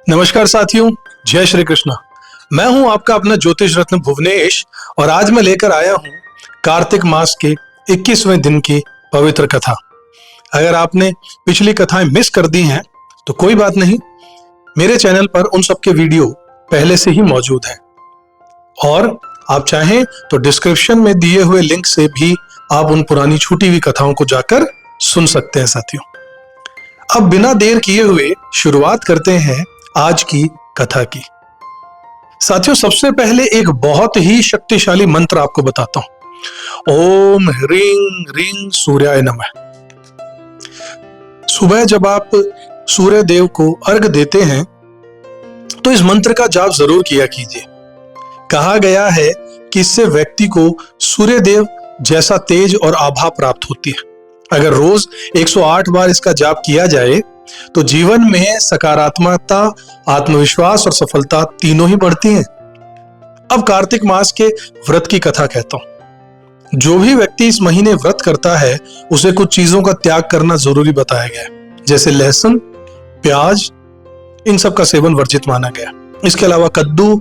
नमस्कार साथियों, जय श्री कृष्ण। मैं हूं आपका अपना ज्योतिष रत्न भुवनेश और आज मैं लेकर आया हूं कार्तिक मास के 21वें दिन की पवित्र कथा। अगर आपने पिछली कथाएं मिस कर दी हैं तो कोई बात नहीं, मेरे चैनल पर उन सब के वीडियो पहले से ही मौजूद है और आप चाहें तो डिस्क्रिप्शन में दिए हुए लिंक से भी आप उन पुरानी छूटी हुई कथाओं को जाकर सुन सकते हैं। साथियों, अब बिना देर किए हुए शुरुआत करते हैं आज की कथा की। साथियों, सबसे पहले एक बहुत ही शक्तिशाली मंत्र आपको बताता हूं। ओम ह्रीं ह्रीं सूर्याय नमः। सुबह जब आप सूर्य देव को अर्घ देते हैं तो इस मंत्र का जाप जरूर किया कीजिए। कहा गया है कि इससे व्यक्ति को सूर्य देव जैसा तेज और आभा प्राप्त होती है। अगर रोज 108 बार इसका जाप किया जाए तो जीवन में सकारात्मकता, आत्मविश्वास और सफलता तीनों ही बढ़ती हैं। अब कार्तिक मास के व्रत की कथा कहता हूं। जो भी व्यक्ति इस महीने व्रत करता है उसे कुछ चीजों का त्याग करना जरूरी बताया गया है, जैसे लहसुन, प्याज, इन सब का सेवन वर्जित माना गया। इसके अलावा कद्दू,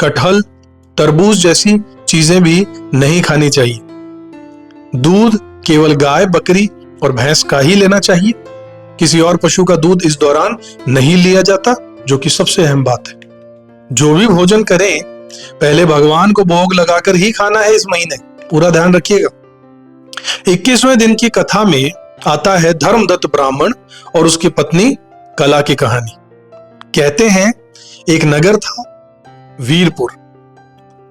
कटहल, तरबूज जैसी चीजें भी नहीं खानी चाहिए। दूध केवल गाय, बकरी और भैंस का ही लेना चाहिए। किसी और पशु का दूध इस दौरान नहीं लिया जाता, जो कि सबसे अहम बात है। जो भी भोजन करें पहले भगवान को भोग लगाकर ही खाना है। इस महीने पूरा ध्यान रखिएगा। 21वें दिन की कथा में आता है धर्मदत्त ब्राह्मण और उसकी पत्नी कला की कहानी। कहते हैं एक नगर था वीरपुर।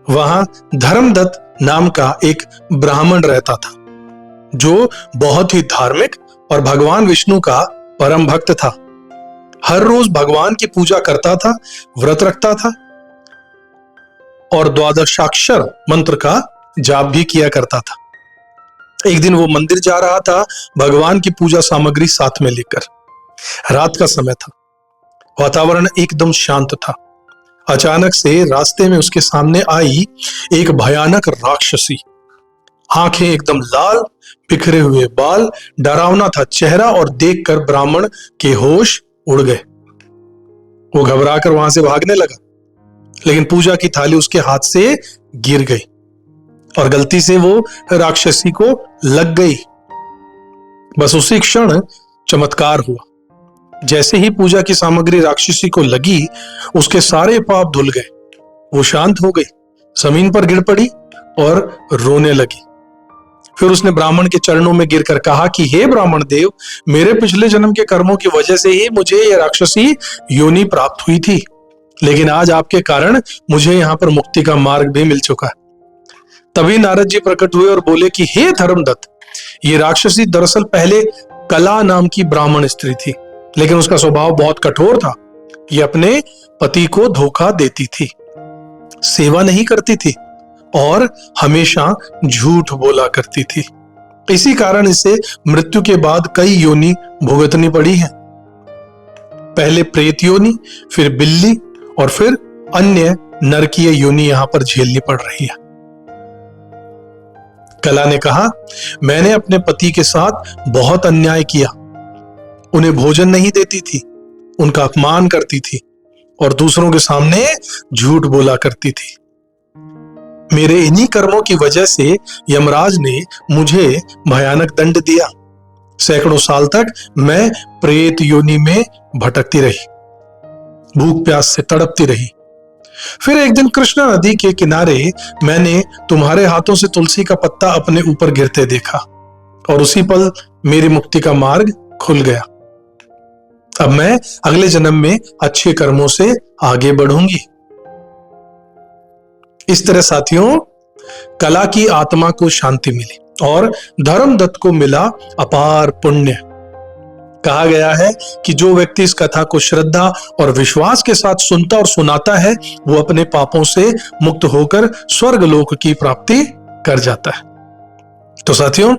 वहां धर्मदत्त नाम का एक ब्राह्मण रहता था जो बहुत ही धार्मिक और भगवान विष्णु का परम भक्त था। हर रोज भगवान की पूजा करता था, व्रत रखता था और द्वादशाक्षर मंत्र का जाप भी किया करता था। एक दिन वो मंदिर जा रहा था भगवान की पूजा सामग्री साथ में लेकर। रात का समय था, वातावरण एकदम शांत था। अचानक से रास्ते में उसके सामने आई एक भयानक राक्षसी। आंखें एकदम लाल, बिखरे हुए बाल, डरावना था चेहरा और देखकर ब्राह्मण के होश उड़ गए। वो घबराकर वहां से भागने लगा, लेकिन पूजा की थाली उसके हाथ से गिर गई और गलती से वो राक्षसी को लग गई। बस उसी क्षण चमत्कार हुआ। जैसे ही पूजा की सामग्री राक्षसी को लगी, उसके सारे पाप धुल गए। वो शांत हो गई, जमीन पर गिर पड़ी और रोने लगी। फिर उसने ब्राह्मण के चरणों में गिरकर कहा कि हे ब्राह्मण देव, मेरे पिछले जन्म के कर्मों की वजह से ही मुझे यह राक्षसी योनि प्राप्त हुई थी, लेकिन आज आपके कारण मुझे यहाँ पर मुक्ति का मार्ग भी मिल चुका है। तभी नारद जी प्रकट हुए और बोले कि हे धर्मदत्त, ये राक्षसी दरअसल पहले कला नाम की ब्राह्मण स्त्री थी, लेकिन उसका स्वभाव बहुत कठोर था। ये अपने पति को धोखा देती थी, सेवा नहीं करती थी और हमेशा झूठ बोला करती थी। इसी कारण इसे मृत्यु के बाद कई योनि भुगतनी पड़ी है। पहले प्रेत योनि, फिर बिल्ली और फिर अन्य नरकीय योनि यहां पर झेलनी पड़ रही है। कला ने कहा, मैंने अपने पति के साथ बहुत अन्याय किया। उन्हें भोजन नहीं देती थी, उनका अपमान करती थी और दूसरों के सामने झूठ बोला करती थी। मेरे इन्हीं कर्मों की वजह से यमराज ने मुझे भयानक दंड दिया। सैकड़ों साल तक मैं प्रेत योनि में भटकती रही, भूख प्यास से तड़पती रही। फिर एक दिन कृष्णा नदी के किनारे मैंने तुम्हारे हाथों से तुलसी का पत्ता अपने ऊपर गिरते देखा और उसी पल मेरी मुक्ति का मार्ग खुल गया। अब मैं अगले जन्म में अच्छे कर्मों से आगे बढ़ूंगी। इस तरह साथियों, कला की आत्मा को शांति मिली और धर्मदत्त को मिला अपार पुण्य। कहा गया है कि जो व्यक्ति इस कथा को श्रद्धा और विश्वास के साथ सुनता और सुनाता है, वो अपने पापों से मुक्त होकर स्वर्ग लोक की प्राप्ति कर जाता है। तो साथियों,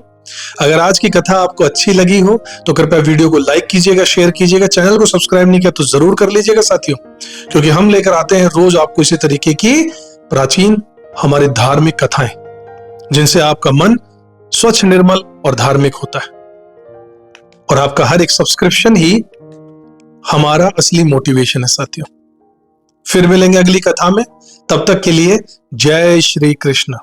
अगर आज की कथा आपको अच्छी लगी हो तो कृपया वीडियो को लाइक कीजिएगा, शेयर कीजिएगा। चैनल को सब्सक्राइब नहीं किया तो जरूर कर लीजिएगा साथियों, क्योंकि हम लेकर आते हैं रोज आपको इसी तरीके की प्राचीन हमारी धार्मिक कथाएं, जिनसे आपका मन स्वच्छ, निर्मल और धार्मिक होता है। और आपका हर एक सब्सक्रिप्शन ही हमारा असली मोटिवेशन है साथियों। फिर मिलेंगे अगली कथा में। तब तक के लिए जय श्री कृष्ण।